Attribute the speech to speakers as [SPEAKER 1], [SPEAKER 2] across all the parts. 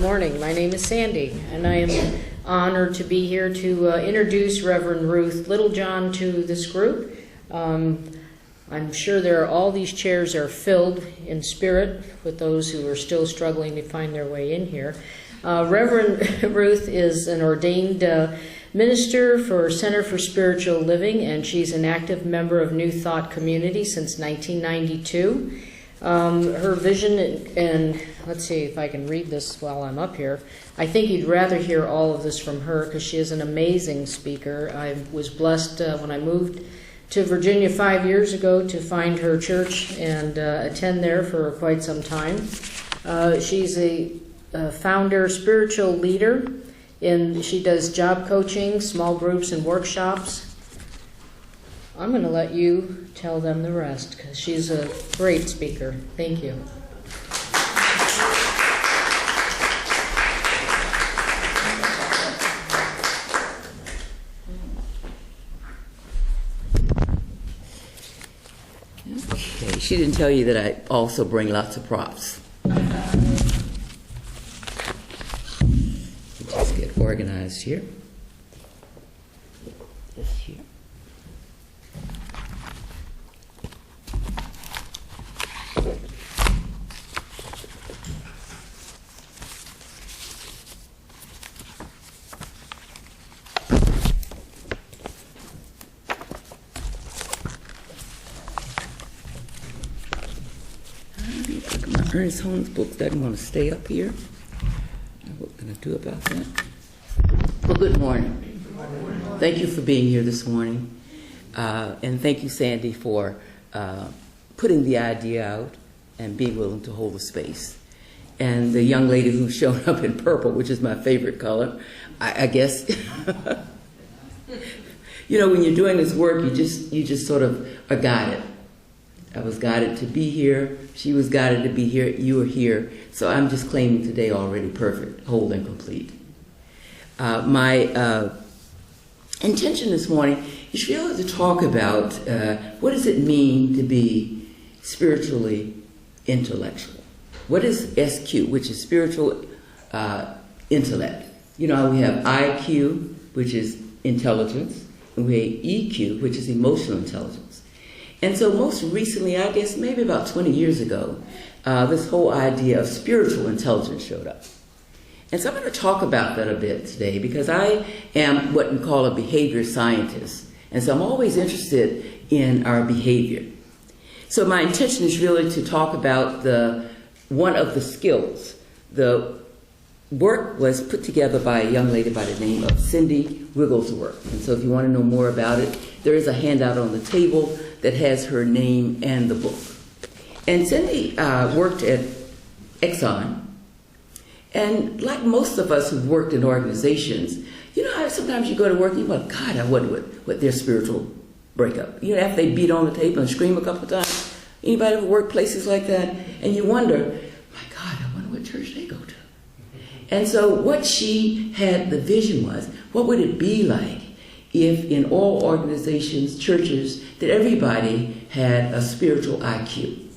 [SPEAKER 1] morning. My name is Sandy, and I am honored to be here to introduce Reverend Ruth Littlejohn to this group. I'm sure all these chairs are filled in spirit with those who are still struggling to find their way in here. Reverend Ruth is an ordained minister for Center for Spiritual Living, and she's an active member of New Thought Community since 1992. Her vision, and let's see if I can read this while I'm up here. I think you'd rather hear all of this from her because she is an amazing speaker. I was blessed when I moved to Virginia 5 years ago to find her church and attend there for quite some time. She's a founder, spiritual leader, and she does job coaching, small groups, and workshops. I'm going to let you tell them the rest because she's a great speaker. Thank you.
[SPEAKER 2] Okay, she didn't tell you that I also bring lots of props. Just get organized here. This here. Ernest Holmes' book doesn't want to stay up here. What are we going to do about that? Well, good morning. Thank you for being here this morning. And thank you, Sandy, for putting the idea out and being willing to hold the space. And the young lady who showed up in purple, which is my favorite color, I guess. You know, when you're doing this work, you just sort of are guided. I was guided to be here. She was guided to be here. You were here. So I'm just claiming today already perfect, whole and complete. My intention this morning is really to talk about what does it mean to be spiritually intellectual. What is SQ, which is spiritual intellect? You know, we have IQ, which is intelligence, and we have EQ, which is emotional intelligence. And so most recently, I guess maybe about 20 years ago, this whole idea of spiritual intelligence showed up. And so I'm going to talk about that a bit today because I am what we call a behavior scientist. And so I'm always interested in our behavior. So my intention is really to talk about one of the skills. The work was put together by a young lady by the name of Cindy Wigglesworth. And so if you want to know more about it, there is a handout on the table that has her name and the book. And Cindy worked at Exxon. And like most of us who've worked in organizations, you know how sometimes you go to work and you go, God, I wonder what their spiritual breakup. You know, after they beat on the table and scream a couple of times. Anybody ever worked places like that? And you wonder, my God, I wonder what church they go to. And so what she had, the vision was, what would it be like if in all organizations, churches, that everybody had a spiritual IQ?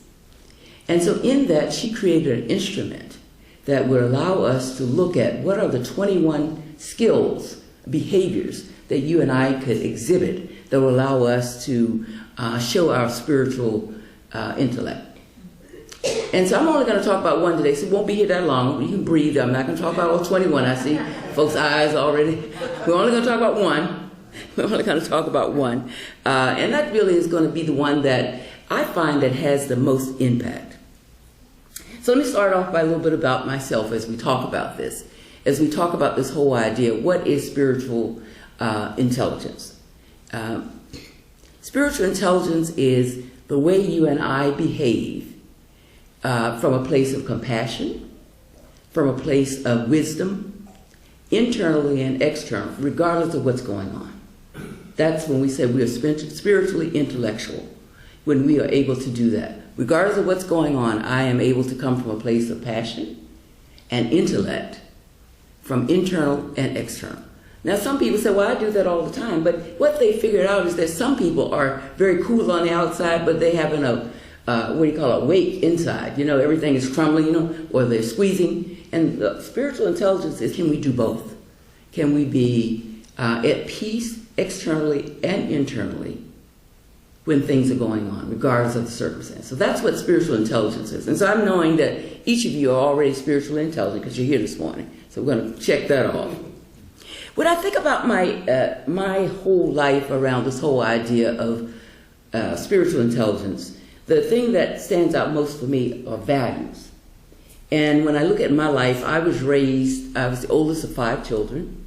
[SPEAKER 2] And so in that, she created an instrument that would allow us to look at what are the 21 skills, behaviors that you and I could exhibit that will allow us to show our spiritual intellect. And so I'm only going to talk about one today, so it won't be here that long. You can breathe. I'm not going to talk about all 21. I see folks' eyes already. We're only going to talk about one. We're only going to talk about one. And that really is going to be the one that I find that has the most impact. So let me start off by a little bit about myself as we talk about this. As we talk about this whole idea, what is spiritual intelligence? Spiritual intelligence is the way you and I behave from a place of compassion, from a place of wisdom, internally and external, regardless of what's going on. That's when we say we are spiritually intellectual, when we are able to do that. Regardless of what's going on, I am able to come from a place of passion and intellect, from internal and external. Now, some people say, well, I do that all the time. But what they figured out is that some people are very cool on the outside, but they haven't a weight inside. You know, everything is crumbling, you know, or they're squeezing. And spiritual intelligence is, can we do both? Can we be at peace externally and internally when things are going on, regardless of the circumstance? So that's what spiritual intelligence is. And so I'm knowing that each of you are already spiritually intelligent because you're here this morning. So we're going to check that off. When I think about my whole life around this whole idea of spiritual intelligence, the thing that stands out most for me are values. And when I look at my life, I was the oldest of 5 children.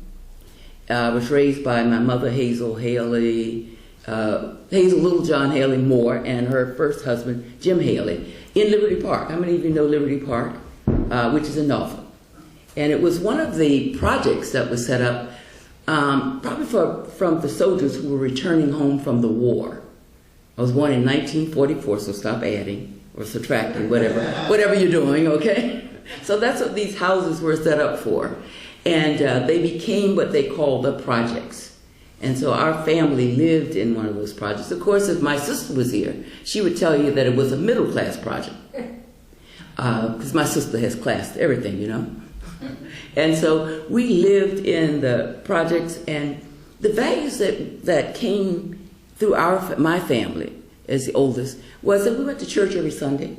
[SPEAKER 2] I was raised by my mother, Hazel Littlejohn Haley Moore, and her first husband, Jim Haley, in Liberty Park. How many of you know Liberty Park, which is in Norfolk? And it was one of the projects that was set up probably from the soldiers who were returning home from the war. I was born in 1944, so stop adding or subtracting, whatever you're doing, okay? So that's what these houses were set up for. And they became what they call the projects. And so our family lived in one of those projects. Of course, if my sister was here, she would tell you that it was a middle-class project. Because my sister has classed everything, you know. And so we lived in the projects, and the values that came through my family as the oldest was that we went to church every Sunday,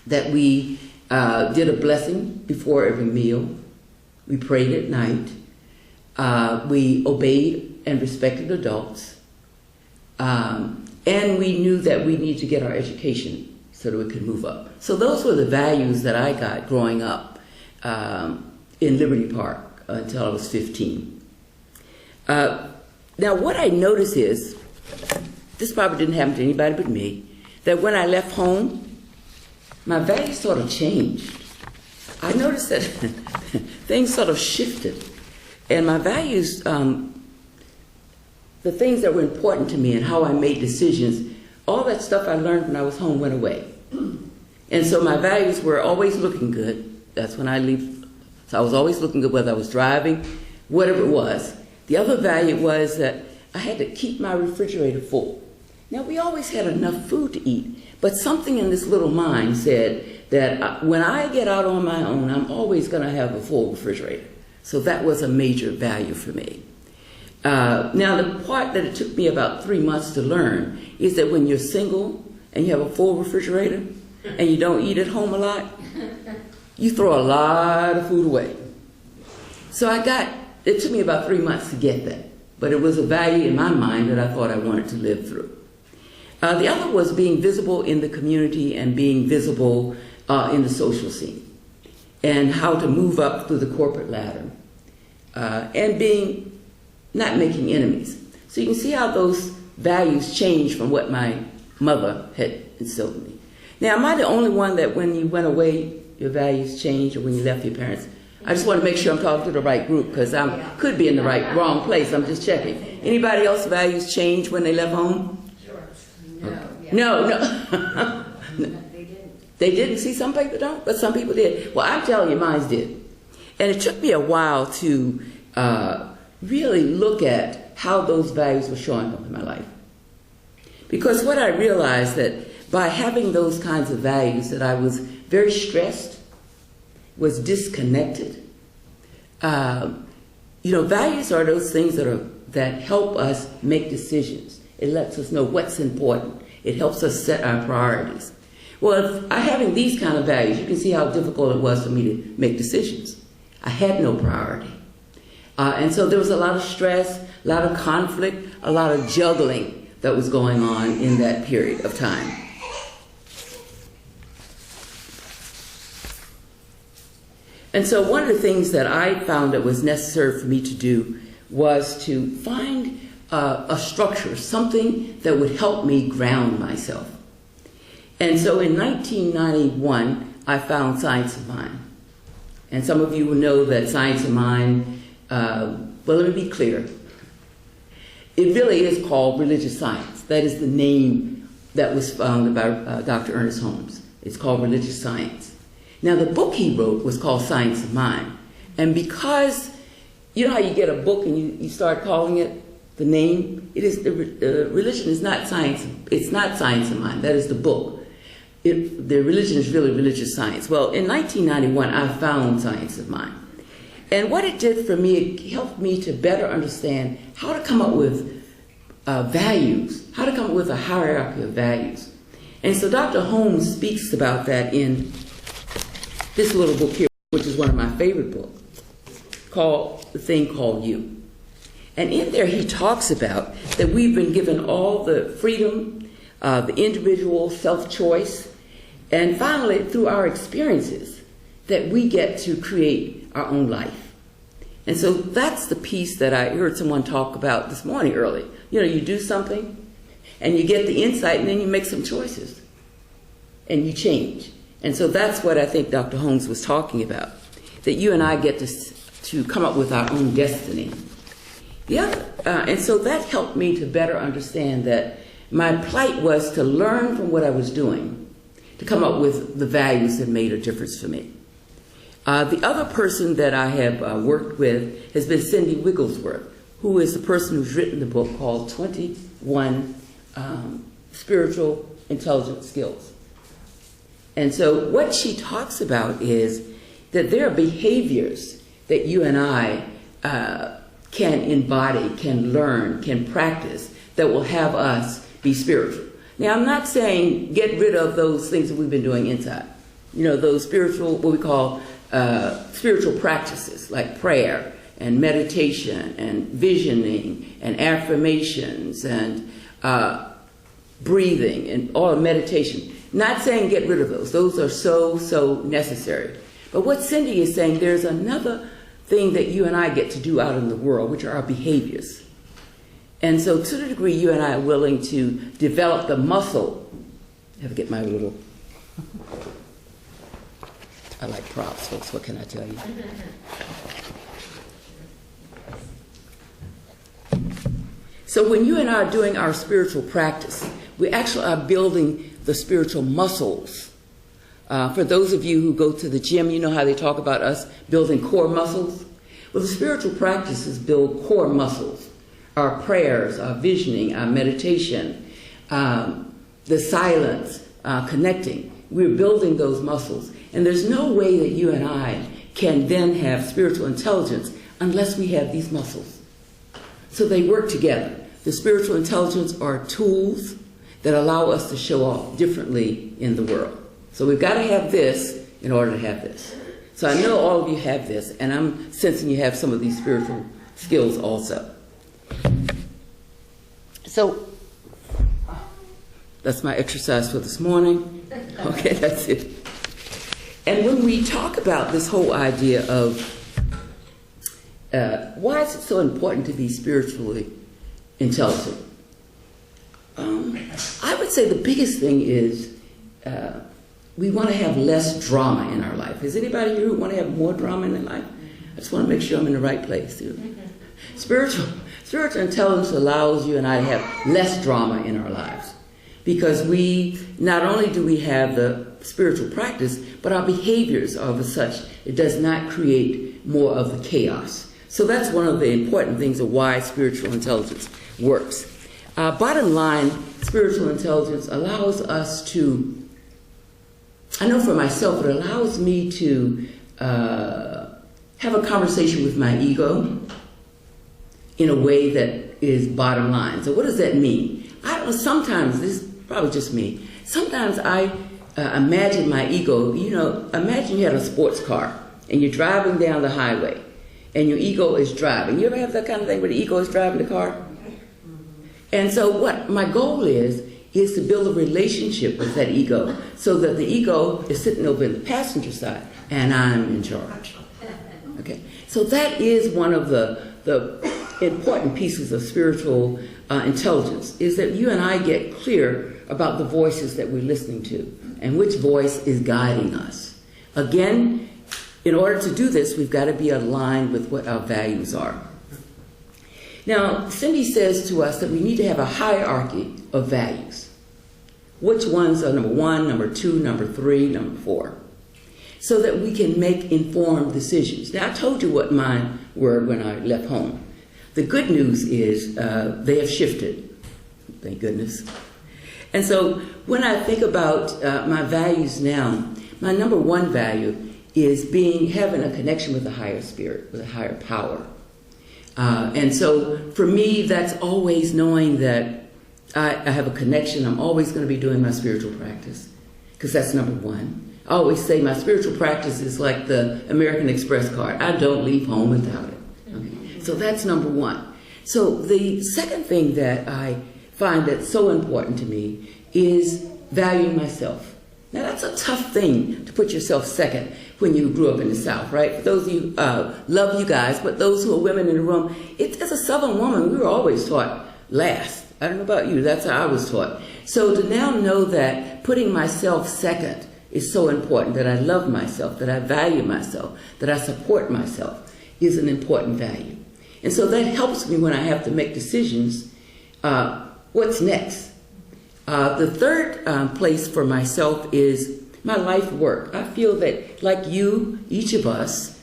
[SPEAKER 2] that we did a blessing before every meal, we prayed at night, we obeyed and respected adults, and we knew that we needed to get our education so that we could move up. So those were the values that I got growing up in Liberty Park until I was 15. Now, what I noticed is, this probably didn't happen to anybody but me, that when I left home, my values sort of changed. I noticed that things sort of shifted. And my values, the things that were important to me and how I made decisions, all that stuff I learned when I was home went away. And so my values were always looking good. That's when I leave. So I was always looking good, whether I was driving, whatever it was. The other value was that I had to keep my refrigerator full. Now, we always had enough food to eat, but something in this little mind said that when I get out on my own, I'm always going to have a full refrigerator. So that was a major value for me. Now, the part that it took me about 3 months to learn is that when you're single and you have a full refrigerator and you don't eat at home a lot, you throw a lot of food away. So it took me about 3 months to get that, but it was a value in my mind that I thought I wanted to live through. The other was being visible in the community and being visible in the social scene, and how to move up through the corporate ladder, and not making enemies. So you can see how those values change from what my mother had instilled in me. Now, am I the only one that when you went away, your values changed, or when you left your parents? I just want to make sure I'm talking to the right group, because I could be in the wrong place. I'm just checking. Anybody else's values change when they left home?
[SPEAKER 3] Sure.
[SPEAKER 2] Okay. No.
[SPEAKER 3] They didn't.
[SPEAKER 2] They didn't? See, some people don't, but some people did. Well, I'm telling you, mine did. And it took me a while to really look at how those values were showing up in my life. Because what I realized that by having those kinds of values, that I was very stressed, was disconnected. Values are those things that help us make decisions. It lets us know what's important. It helps us set our priorities. Well, having these kind of values, you can see how difficult it was for me to make decisions. I had no priority. And so there was a lot of stress, a lot of conflict, a lot of juggling that was going on in that period of time. And so one of the things that I found that was necessary for me to do was to find a structure, something that would help me ground myself. And so in 1991, I found Science of Mind. And some of you will know that Science of Mind, let me be clear. It really is called religious science. That is the name that was founded by Dr. Ernest Holmes. It's called religious science. Now, the book he wrote was called Science of Mind. And because, you know how you get a book and you start calling it the name? It is religion is not science. It's not Science of Mind. That is the book. their religion is really religious science. Well, in 1991, I found Science of Mind. And what it did for me, it helped me to better understand how to come up with values, how to come up with a hierarchy of values. And so Dr. Holmes speaks about that in this little book here, which is one of my favorite books, called The Thing Called You. And in there he talks about that we've been given all the freedom, the individual self-choice, and finally, through our experiences, that we get to create our own life. And so that's the piece that I heard someone talk about this morning early. You know, you do something, and you get the insight, and then you make some choices, and you change. And so that's what I think Dr. Holmes was talking about, that you and I get to come up with our own destiny. And so that helped me to better understand that my plight was to learn from what I was doing, to come up with the values that made a difference for me. The other person that I have worked with has been Cindy Wigglesworth, who is the person who's written the book called 21 Spiritual Intelligence Skills. And so what she talks about is that there are behaviors that you and I can embody, can learn, can practice, that will have us be spiritual. Now, I'm not saying get rid of those things that we've been doing inside. You know, those spiritual, what we call spiritual practices, like prayer and meditation and visioning and affirmations and breathing and all meditation. Not saying get rid of those. Those are so necessary. But what Cindy is saying, there's another thing that you and I get to do out in the world, which are our behaviors. And so to the degree you and I are willing to develop the muscle, I have to get my little, I like props, folks, what can I tell you? So when you and I are doing our spiritual practice, we actually are building the spiritual muscles. For those of you who go to the gym, you know how they talk about us building core muscles? Well, the spiritual practices build core muscles. Our prayers, our visioning, our meditation, the silence, connecting. We're building those muscles. And there's no way that you and I can then have spiritual intelligence unless we have these muscles. So they work together. The spiritual intelligence are tools that allow us to show off differently in the world. So we've got to have this in order to have this. So I know all of you have this, and I'm sensing you have some of these spiritual skills also. So that's my exercise for this morning. Okay, that's it. And when we talk about this whole idea of why is it so important to be spiritually intelligent, I would say the biggest thing is we want to have less drama in our life. Is anybody here who want to have more drama in their life? I just want to make sure I'm in the right place here. Spiritual intelligence allows you and I to have less drama in our lives, because we not only do we have the spiritual practice, but our behaviors are of such it does not create more of the chaos. So that's one of the important things of why spiritual intelligence works. Bottom line, spiritual intelligence allows us to, I know for myself, it allows me to have a conversation with my ego in a way that is bottom line. So what does that mean? I don't know, sometimes, this is probably just me, sometimes I imagine my ego, you know, imagine you had a sports car and you're driving down the highway and your ego is driving. You ever have that kind of thing where the ego is driving the car? And so what my goal is to build a relationship with that ego so that the ego is sitting over in the passenger side and I'm in charge. Okay, so that is one of the important pieces of spiritual intelligence, is that you and I get clear about the voices that we're listening to and which voice is guiding us. Again, in order to do this, we've got to be aligned with what our values are. Now, Cindy says to us that we need to have a hierarchy of values. Which ones are number 1, number 2, number 3, number 4, so that we can make informed decisions. Now, I told you what mine were when I left home. The good news is they have shifted, thank goodness. And so when I think about my values now, my number one value is having a connection with a higher spirit, with a higher power. And so for me, that's always knowing that I have a connection. I'm always going to be doing my spiritual practice, because that's number one. I always say my spiritual practice is like the American Express card. I don't leave home without it. Okay? So that's number one. So the second thing that I find that's so important to me is valuing myself. Now that's a tough thing to put yourself second when you grew up in the South, right? For those of you, love you guys, but those who are women in the room, as a Southern woman, we were always taught last. I don't know about you, that's how I was taught. So to now know that putting myself second is so important, that I love myself, that I value myself, that I support myself, is an important value. And so that helps me when I have to make decisions. What's next? The third place for myself is my life work. I feel that, like you, each of us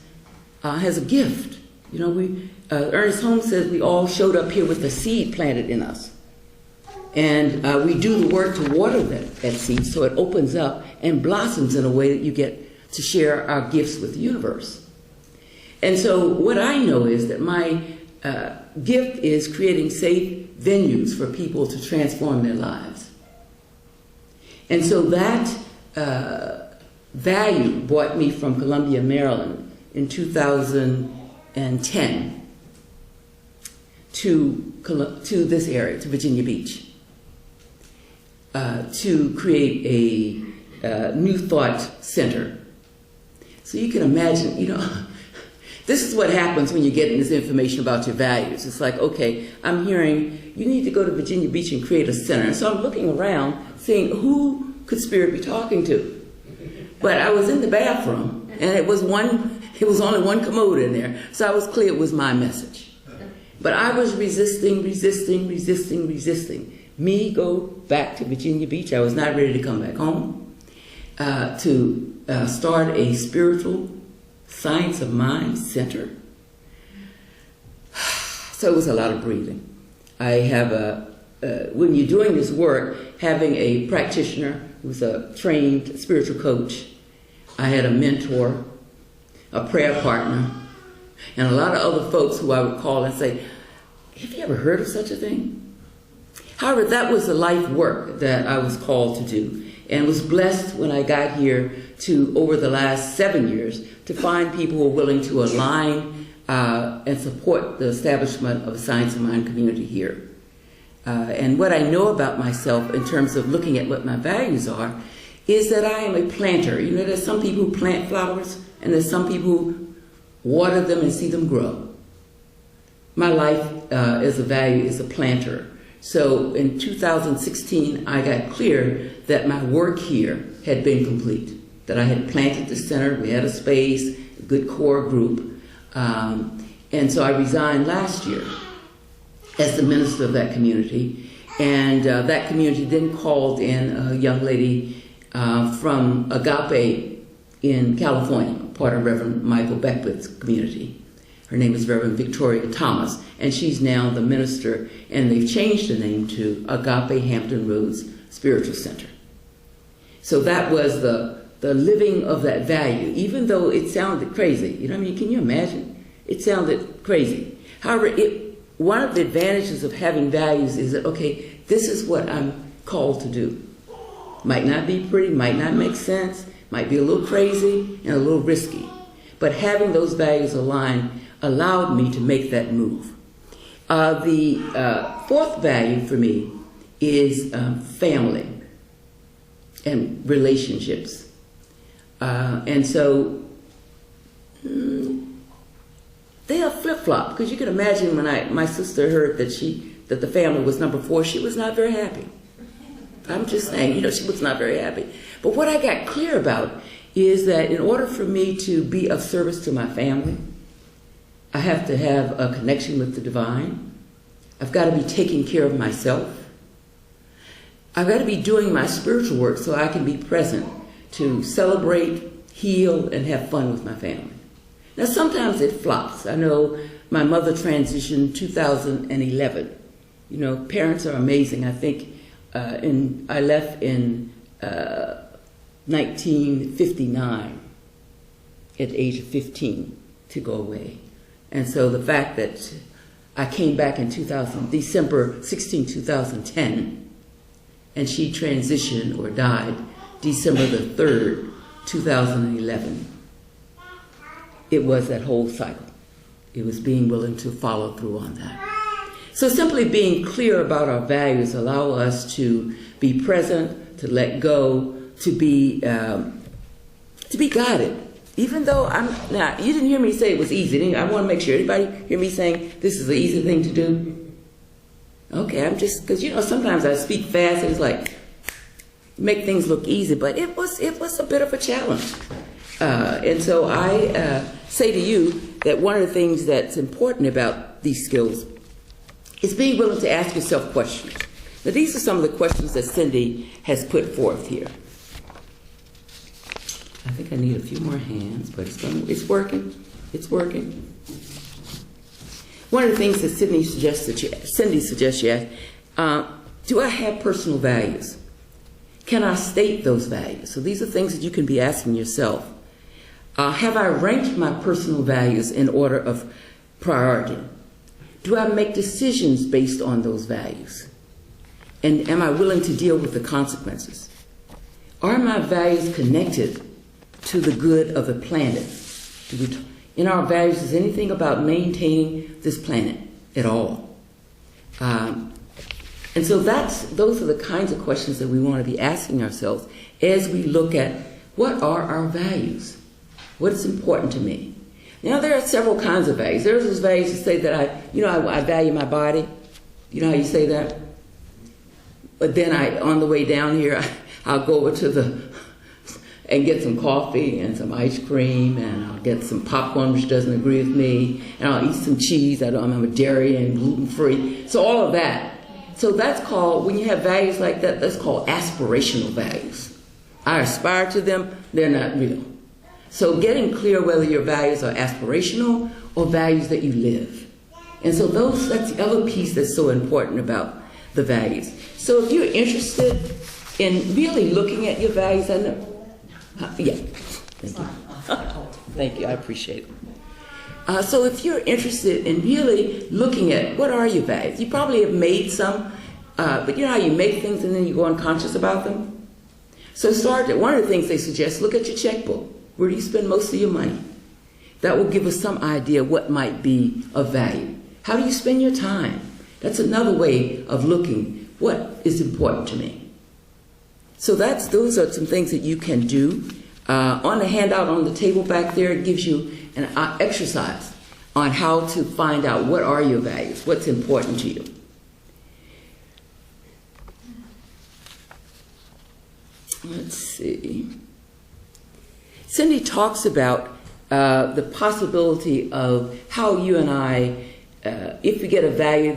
[SPEAKER 2] has a gift. You know, Ernest Holmes says we all showed up here with a seed planted in us. And we do the work to water that seed so it opens up and blossoms in a way that you get to share our gifts with the universe. And so what I know is that my gift is creating safe venues for people to transform their lives. And so that value brought me from Columbia, Maryland in 2010 to this area, to Virginia Beach, to create a New Thought Center. So you can imagine, you know, this is what happens when you're getting this information about your values. It's like, okay, I'm hearing you need to go to Virginia Beach and create a center. And so I'm looking around, saying, who could Spirit be talking to? But I was in the bathroom, and it was only one commode in there. So I was clear it was my message. But I was resisting. Me go back to Virginia Beach. I was not ready to come back home. To start a spiritual science of mind center. So it was a lot of breathing. I have when you're doing this work, having a practitioner who's a trained spiritual coach, I had a mentor, a prayer partner, and a lot of other folks who I would call and say, have you ever heard of such a thing? However, that was the life work that I was called to do, and was blessed when I got here to, over the last 7 years, to find people who are willing to align and support the establishment of a Science of Mind community here. And what I know about myself in terms of looking at what my values are is that I am a planter. You know, there's some people who plant flowers, and there's some people who water them and see them grow. My life as a value is a planter. So in 2016, I got clear that my work here had been complete, that I had planted the center, we had a space, a good core group, and so I resigned last year as the minister of that community, and that community then called in a young lady from Agape in California, part of Reverend Michael Beckwith's community. Her name is Reverend Victoria Thomas, and she's now the minister, and they've changed the name to Agape Hampton Roads Spiritual Center. So that was the living of that value, even though it sounded crazy. You know what I mean? Can you imagine? It sounded crazy. However, one of the advantages of having values is that, okay, this is what I'm called to do. Might not be pretty, might not make sense, might be a little crazy and a little risky. But having those values aligned allowed me to make that move. The fourth value for me is family and relationships. And so they are flip-flop, because you can imagine when my sister heard that the family was number 4, she was not very happy. I'm just saying, you know, she was not very happy. But what I got clear about is that in order for me to be of service to my family, I have to have a connection with the divine. I've got to be taking care of myself. I've got to be doing my spiritual work so I can be present to celebrate, heal, and have fun with my family. Now, sometimes it flops. I know my mother transitioned 2011. You know, parents are amazing. I think I left in 1959 at the age of 15 to go away. And so the fact that I came back in December 16, 2010, and she transitioned or died December the 3rd, 2011. It was that whole cycle. It was being willing to follow through on that. So simply being clear about our values allow us to be present, to let go, to be guided. Even though you didn't hear me say it was easy. I want to make sure anybody hear me saying this is an easy thing to do. Okay, I'm just, because sometimes I speak fast and it's like make things look easy, but it was a bit of a challenge. And so I say to you that one of the things that's important about these skills is being willing to ask yourself questions. Now, these are some of the questions that Cindy has put forth here. I think I need a few more hands, but it's working. It's working. One of the things that Cindy suggests you ask, do I have personal values? Can I state those values? So these are things that you can be asking yourself. Have I ranked my personal values in order of priority? Do I make decisions based on those values? And am I willing to deal with the consequences? Are my values connected to the good of the planet? In our values, is anything about maintaining this planet at all? And so those are the kinds of questions that we want to be asking ourselves as we look at what are our values? What is important to me? Now, there are several kinds of values. There's those values that say that I value my body. You know how you say that? But then on the way down here, I'll go over and get some coffee and some ice cream, and I'll get some popcorn, which doesn't agree with me, and I'll eat some cheese. I'm a dairy and gluten-free. So all of that. So that's called, when you have values like that, that's called aspirational values. I aspire to them, they're not real. So getting clear whether your values are aspirational or values that you live. And so that's the other piece that's so important about the values. So if you're interested in really looking at your values, I know. Yeah. Thank you. Thank you. I appreciate it. So if you're interested in really looking at what are your values, you probably have made some, but you know how you make things and then you go unconscious about them? So one of the things they suggest, look at your checkbook. Where do you spend most of your money? That will give us some idea what might be of value. How do you spend your time? That's another way of looking what is important to me. So those are some things that you can do. On the handout on the table back there, it gives you an exercise on how to find out what are your values, what's important to you. Let's see. Cindy talks about the possibility of how you and I, if we get a value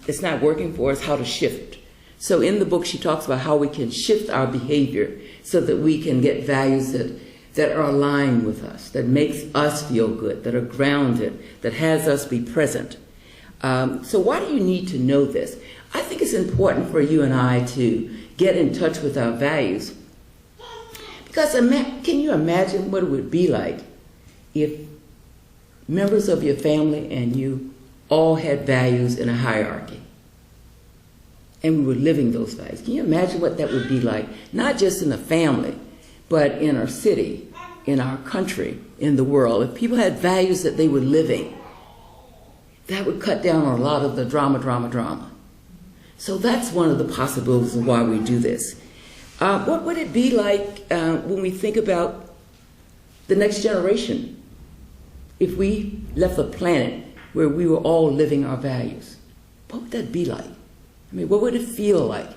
[SPEAKER 2] that's not working for us, how to shift. So in the book, she talks about how we can shift our behavior so that we can get values that are aligned with us, that makes us feel good, that are grounded, that has us be present. So why do you need to know this? I think it's important for you and I to get in touch with our values. Because can you imagine what it would be like if members of your family and you all had values in a hierarchy? And we were living those values. Can you imagine what that would be like? Not just in a family, but in our city, in our country, in the world. If people had values that they were living, that would cut down on a lot of the drama. So that's one of the possibilities of why we do this. What would it be like when we think about the next generation if we left a planet where we were all living our values? What would that be like? I mean, what would it feel like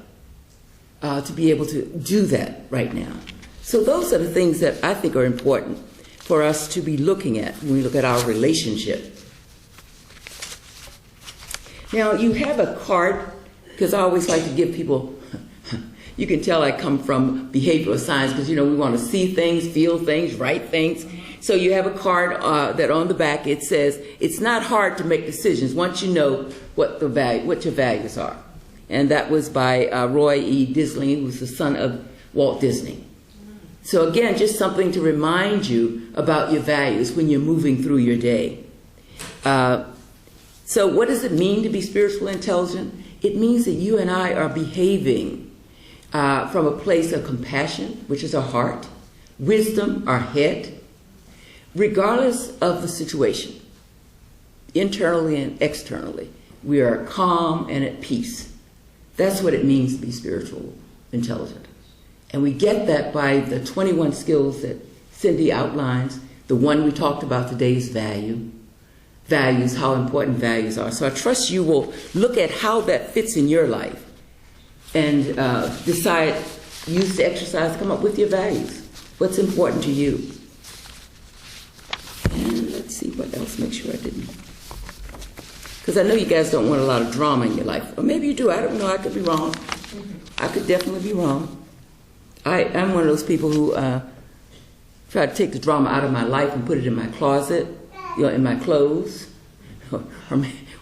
[SPEAKER 2] to be able to do that right now? So those are the things that I think are important for us to be looking at when we look at our relationship. Now, you have a card, because I always like to give people, you can tell I come from behavioral science because, we want to see things, feel things, write things. So you have a card that on the back it says, it's not hard to make decisions once you know what your values are. and that was by Roy E. Disney, who's the son of Walt Disney. So again, just something to remind you about your values when you're moving through your day. So what does it mean to be spiritually intelligent? It means that you and I are behaving from a place of compassion, which is our heart, wisdom, our head, regardless of the situation, internally and externally. We are calm and at peace. That's what it means to be spiritual intelligent. And we get that by the 21 skills that Cindy outlines. The one we talked about today is values, how important values are. So I trust you will look at how that fits in your life and decide, use the exercise, come up with your values. What's important to you? And let's see what else, make sure I didn't. Because I know you guys don't want a lot of drama in your life. Or maybe you do, I don't know, I could be wrong. I could definitely be wrong. I'm one of those people who try to take the drama out of my life and put it in my closet, in my clothes.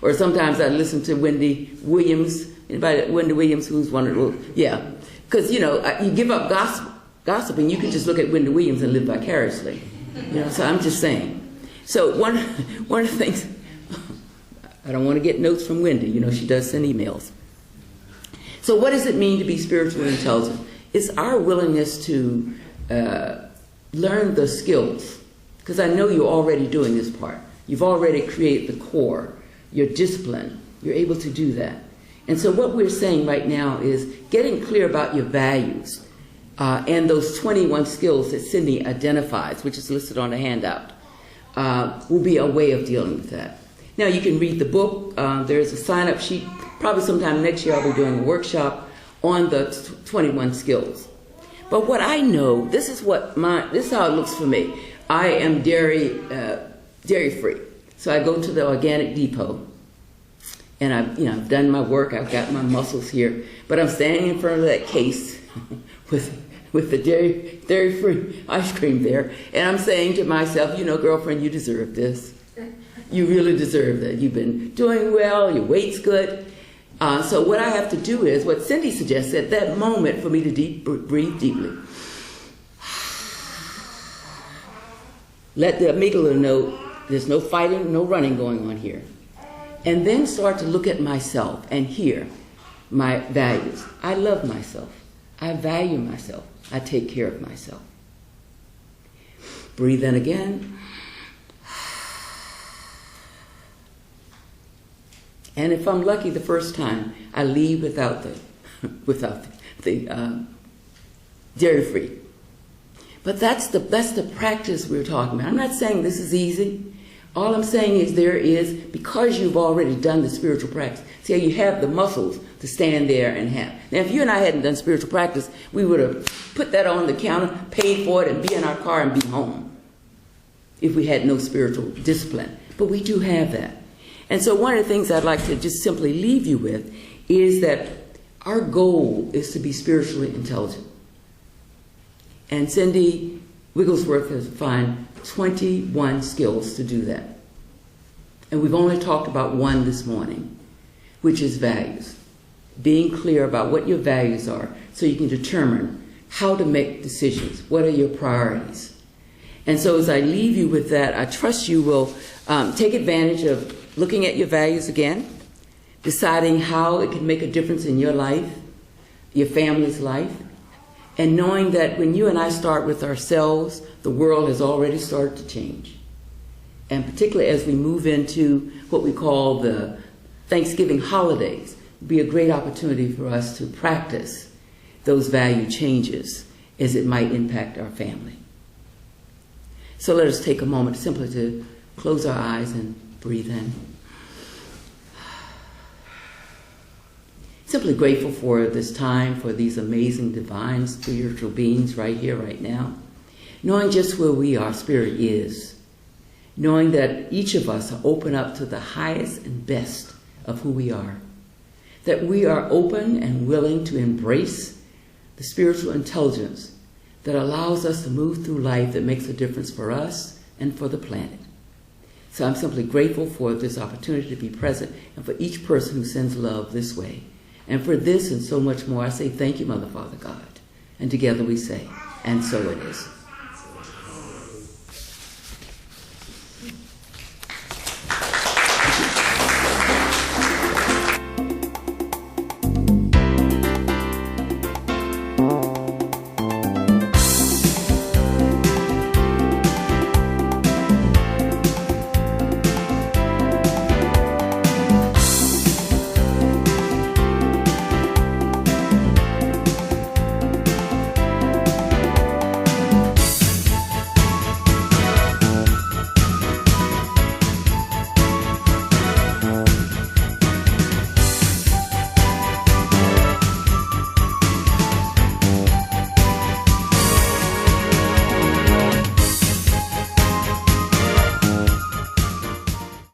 [SPEAKER 2] Or sometimes I listen to Wendy Williams. Anybody, Wendy Williams, who's one of those, yeah. Because, you give up gossip and you can just look at Wendy Williams and live vicariously. So I'm just saying. So one of the things, I don't want to get notes from Wendy. She does send emails. So what does it mean to be spiritually intelligent? It's our willingness to learn the skills. Because I know you're already doing this part. You've already created the core. You're disciplined. You're able to do that. And so what we're saying right now is getting clear about your values and those 21 skills that Cindy identifies, which is listed on the handout, will be a way of dealing with that. Now you can read the book. There's a sign-up sheet. Probably sometime next year I'll be doing a workshop on the 21 skills. But what I know, this is how it looks for me. I am dairy free. So I go to the organic depot and I've done my work. I've got my muscles here, but I'm standing in front of that case with the dairy free ice cream there. And I'm saying to myself, girlfriend, you deserve this. You really deserve that. You've been doing well. Your weight's good. So what I have to do is what Cindy suggests at that moment for me to breathe deeply. Let the amygdala know there's no fighting, no running going on here. And then start to look at myself and hear my values. I love myself. I value myself. I take care of myself. Breathe in again. And if I'm lucky the first time, I leave without the dairy-free. But that's the practice we're talking about. I'm not saying this is easy. All I'm saying is because you've already done the spiritual practice. See, you have the muscles to stand there and have. Now, if you and I hadn't done spiritual practice, we would have put that on the counter, paid for it, and be in our car and be home if we had no spiritual discipline. But we do have that. And so one of the things I'd like to just simply leave you with is that our goal is to be spiritually intelligent. And Cindy Wigglesworth has defined 21 skills to do that. And we've only talked about one this morning, which is values. Being clear about what your values are so you can determine how to make decisions. What are your priorities? And so as I leave you with that, I trust you will take advantage of looking at your values again, deciding how it can make a difference in your life, your family's life, and knowing that when you and I start with ourselves, the world has already started to change. And particularly as we move into what we call the Thanksgiving holidays, it'll be a great opportunity for us to practice those value changes as it might impact our family. So let us take a moment simply to close our eyes and breathe in. Simply grateful for this time, for these amazing divine spiritual beings right here, right now. Knowing just where we are, Spirit is. Knowing that each of us are open up to the highest and best of who we are. That we are open and willing to embrace the spiritual intelligence that allows us to move through life that makes a difference for us and for the planet. So I'm simply grateful for this opportunity to be present and for each person who sends love this way. And for this and so much more, I say thank you, Mother, Father, God. And together we say, and so it is.